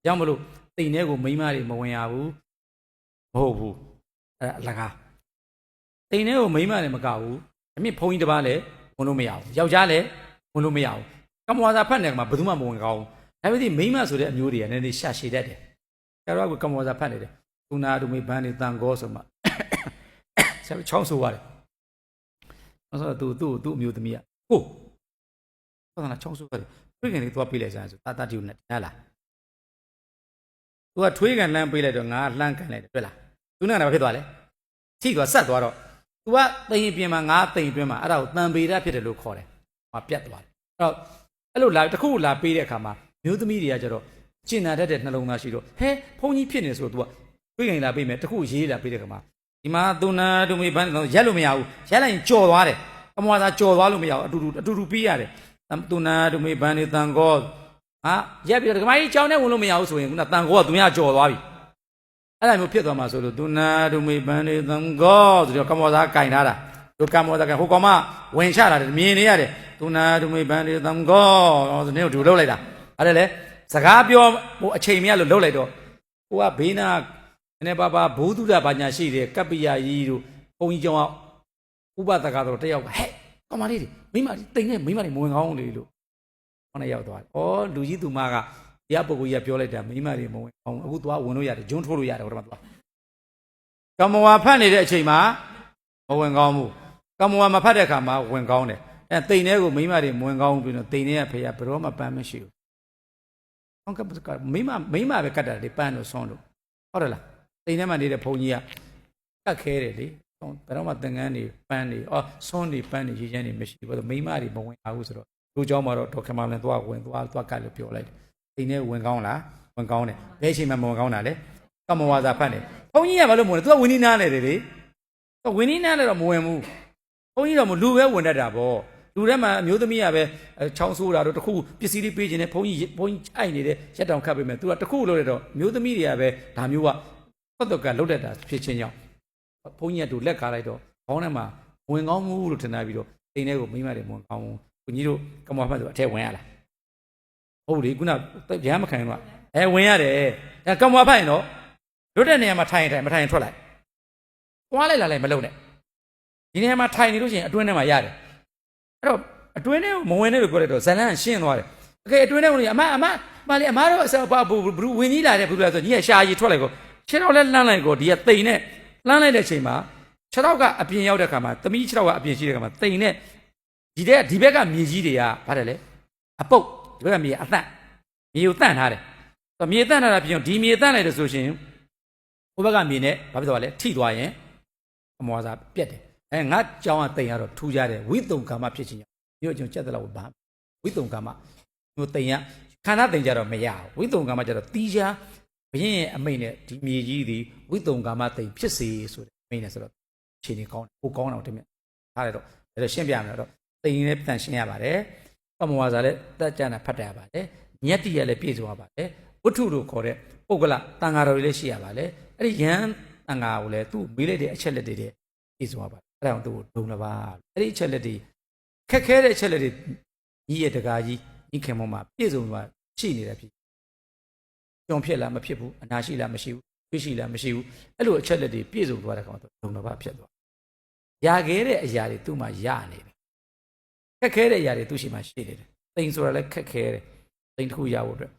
ကြောင့်မလို့တိမ်ထဲကိုမိန်းမတွေမဝင်ရဘူးမဟုတ်ဘူးအဲ့အလကားတိမ်ထဲကိုမိန်းမတွေမကဘူးအမြင့်ဘုန်းကြီးတစ်ပါးလည်းဝင်လို့မရဘူးယောက်ျားလည်းဝင်လို့မရဘူးကမ္မဝါစာဖတ်နေမှာဘယ်သူမှမဝင်ကောင်းဘူးဒါပေမဲ့မိန်းမဆိုတဲ့အမျိုးတွေကလည်းနည်းနည်းရှာရှည်တတ်တယ်ကျတော့ကကမ္မဝါစာဖတ်နေတယ်သူနာတို့မေဘန်းနေတန်ကောဆိုမှဆက်ချောင်းဆိုရတယ်အဲ့ဆိုသူ့အမျိုးသမီးကကိုဘာသာချောင်းဆိုရတယ်ထွေးကန်လေးသွားပေးလိုက်စမ်းဆိုတာတီကိုနဲ့ဟဲ့လားသူကထွေးကန်လှမ်းပေးလိုက်တော့ငါလှမ်းကန်လိုက်တယ်တွေ့လားသူနဲ့ကဘာဖြစ်သွားလဲထိသွားဆက်သွားတော့သူကတိမ်ပြင်မှာငါတိမ်တွင်းမှာအဲ့ဒါကိုတန်ပေရဖြစ်တယ်လို့ခေါ်တယ်ဟောပြတ်သွားတယ်အဲ့လိုလာတခုလာပေးတဲ့အခါမှာမျိုးသမီးတွေကကျတော့ကျင်နာတတ်တဲ့နှလုံးသားရှိတော့ဟဲဖုန်းကြီးဖြစ်နေဆိုတော့ तू ကတွေးကြင်လာပေးမယ်တခုရေးလာပေးတဲ့ခါမှာဒီမှာသူနာဒုမေဘန်းရက်လို့မရဘူးရက်လိုက်ရင်ကြော်သွားတယ်ကမ္မဝါစာကြော်သွားလို့မရဘူးအတူတူပြီးရတယ်သူနာဒုမေဘန်းနေတန်ကောဟာရက်ပြီးတော့ဒီမကြီးကြောင်းနဲ့ဝင်လို့မရဘူးဆိုရင်ခုနတန်ကောကသူများကြော်သွားပြီအဲ့ဒါမျိုးဖြစ်သွားမှာဆိုလို့သူနာဒုမေဘန်းနေတန်ကောဆိုတော့ကမ္မဝါစာကင်ထားတာတို့ကမ္မဝါစာကဟိုကောင်မဝင်ချတာမြင်နေရတယ်သူနာဒုမေဘန်းနေတန်ကောဆိုနေကိုဒူလောက်လိုက်တာအဲ့ဒါလေစကားပြောဟိုအချိန်မရလို့လှုပ်လိုက်တော့ကိုကဘေးနာနည်းနည်းပါးပါဘိုးသူဒဘာညာရှိတယ်ကပ္ပိယကြီးတို့ဘုန်းကြီးကျောင်းကဥပဒကတော့တယောက်ကဟဲ့ကောင်မလေးတွေမိမတိမ်နဲ့မိမတွေမဝင်ကောင်းလေလို့ဟောနေရောက်သွားတယ်။ဩလူကြီးသူမကတရားပုဂ္ဂိုလ်ကြီးကပြောလိုက်တာမိမတွေမဝင်ကောင်းအခုသွားဝင်လို့ရတယ်ဂျွန်းထိုးလို့ရတယ်ဟိုတမှာသွားကမ္မဝါဖတ်နေတဲ့အချိန်မှာမဝင်ကောင်းဘူးကမ္မဝါမဖတ်တဲ့အခါမှာဝင်ကောင်းတယ်အဲတိမ်ထဲကိုမိမတွေမဝင်ကောင်းဘူးပြီးတော့တိမ်ထဲကဖေကဘယ်တော့မှပန်းမရှိဘူးဟုတ်ကဲ့မိမပဲကတ်တာလေပန်းလို့ဆွန်းလို့ဟုတ်တယ်လားတိမ်ထဲမှာနေတဲ့ဘုန်းကြီးကကတ်ခဲတယ်လေဘယ်တော့မှသင်္ကန်းတွေပန်းတွေဆွန်းတွေပန်းတွေရေးချမ်းတွေမရှိဘူးမိမတွေမဝင်အောင်ဆိုတော့လူเจ้าမှာတော့ဒေါက်ခမလန်သွားဝင်သွားကတ်လို့ပြောလိုက်တယ်တိမ်ထဲဝင်ကောင်းလားဝင်ကောင်းတယ်ဘယ်အချိန်မှမဝင်ကောင်းတာလဲကမ္မဝါစာဖတ်နေဘုန်းကြီးကဘာလို့မဝင်လဲသူကဝင်းနီးနားနေတယ်လေဝင်းနီးနားလည်းတော့မဝင်ဘူးဘုန်းကြီးတော့လူပဲဝင်တတ်တာပေါ့လူထဲမှာအမျိုးသမီးကပဲချောင်းဆိုးတာတော့တခုပစ္စည်းလေးပေးခြင်းနဲ့ဘုန်းကြီးအိုက်နေတဲ့ရက်တောင်ခတ်ပေးမယ်သူကတခုလို့ရတော့မျိုးသမီးတွေကပဲဒါမျိုးကပတ်တော့ကလုတ်တတ်တာဖြစ်ချင်းကြောင့်ဘုန်းကြီးကတူလက်ကားလိုက်တော့ခေါင်းထဲမှာဝင်ကောင်းမှုလို့ထင်တာပြီးတော့အိမ်ထဲကိုမိမတွေဝင်ကောင်းမှုဘုန်းကြီးတို့ကမ္ဘာဖတ်ဆိုအထက်ဝင်ရလားဟုတ်လေခုနရဟန်းမခံတော့ဝင်ရတယ်ဒါကမ္ဘာဖတ်ရင်တော့လွတ်တဲ့နေရာမှာထိုင်မထိုင်ထွက်လိုက်သွားလိုက်လာလိုက်မလုပ်နဲ့ဒီနေရာမှာထိုင်နေလို့ရှိရင်အတွင်းထဲမှာရတယ်အဲ့တော့အတွင်းထဲမဝင်နဲ့လို့ပြောလိုက်တော့ဇလန်းရှင်းသွားတယ်โอเคအတွင်းထဲဝင်အမလေးအမတို့ဘူးဝင်ကြီးလာတယ်ဘူးလားဆိုညီကရှာကြီးထွက်လိုက်ကိုခြေထောက်လဲလှမ်းလိုက်ကိုဒီကတိမ်နဲ့လှမ်းလိုက်တဲ့အချိန်မှာခြေထောက်ကအပြင်ရောက်တဲ့ခါမှာသမီးခြေထောက်ကအပြင်ရှိတဲ့ခါမှာတိမ်နဲ့ဒီဘက်ကမြေကြီးတွေကဗါတယ်လေအပုတ်ဒီဘက်ကမြေအသန့်မြေကိုတန့်ထားတယ်မြေတန့်ထားတာပြင်ဒီမြေတန့်လိုက်တယ်ဆိုရှင်ဟိုဘက်ကမြေနဲ့ဘာဖြစ်သွားလဲထိသွားရင်အမောစာပြက်တယ်ငါကြောင်းကတိမ်ကတော့ထူကြတယ်ဝိတုံကာမဖြစ်ခြင်းမြို့ကျွန်ကျက်တယ်လို့ဘာဝိတုံကာမမြို့တိမ်ကခန္ဓာတိမ်ကြတော့မရဘူးဝိတုံကာမကြတော့တီးချာဘရင်ရဲ့အမိတ်နဲ့ဒီမြေကြီးသည်ဝိတုံကာမတိမ်ဖြစ်စေဆိုတဲ့အမိတ်နဲ့ဆိုတော့ခြေနေကောင်းတယ်ဟိုကောင်းတော့တမင်ထားတယ်တော့ဒါရှင်းပြမယ်တော့တိမ်နဲ့တန်ရှင်းရပါတယ်ကမ္မဝါစာလည်းတက်ကြတာဖတ်တတ်ရပါတယ်ညက်တီရလည်းပြည့်စုံရပါတယ်ဝတ္ထုလို့ခေါ်တဲ့ပုဂ္ဂလတန်ဃာတော်တွေလည်းရှိရပါတယ်အဲ့ဒီယံတန်ဃာကိုလည်းသူ့မေးလိုက်တဲ့အချက်လက်တွေပြည့်စုံရပါတယ်အဲ့ဒါကိုသူ့ကိုဒုံလပါအဲ့ဒီအချက်လက်တွေခက်ခဲတဲ့အချက်လက်တွေကြီးရဲ့တကားကြီးဤခင်မောမှာပြည့်စုံသွားရှိနေတယ်ဖြစ်ကြုံဖြစ်လားမဖြစ်ဘူးအနာရှိလားမရှိဘူးသိရှိလားမရှိဘူးအဲ့လိုအချက်လက်တွေပြည့်စုံသွားတဲ့ကောင်တော့ဒုံလပါဖြစ်သွားရခဲ့တဲ့အရာတွေသူ့မှာရနေတယ်ခက်ခဲတဲ့အရာတွေသူ့ရှိမှရှိနေတယ်တိမ်ဆိုတာလည်းခက်ခဲတယ်တိမ်တစ်ခုရဖို့အတွက်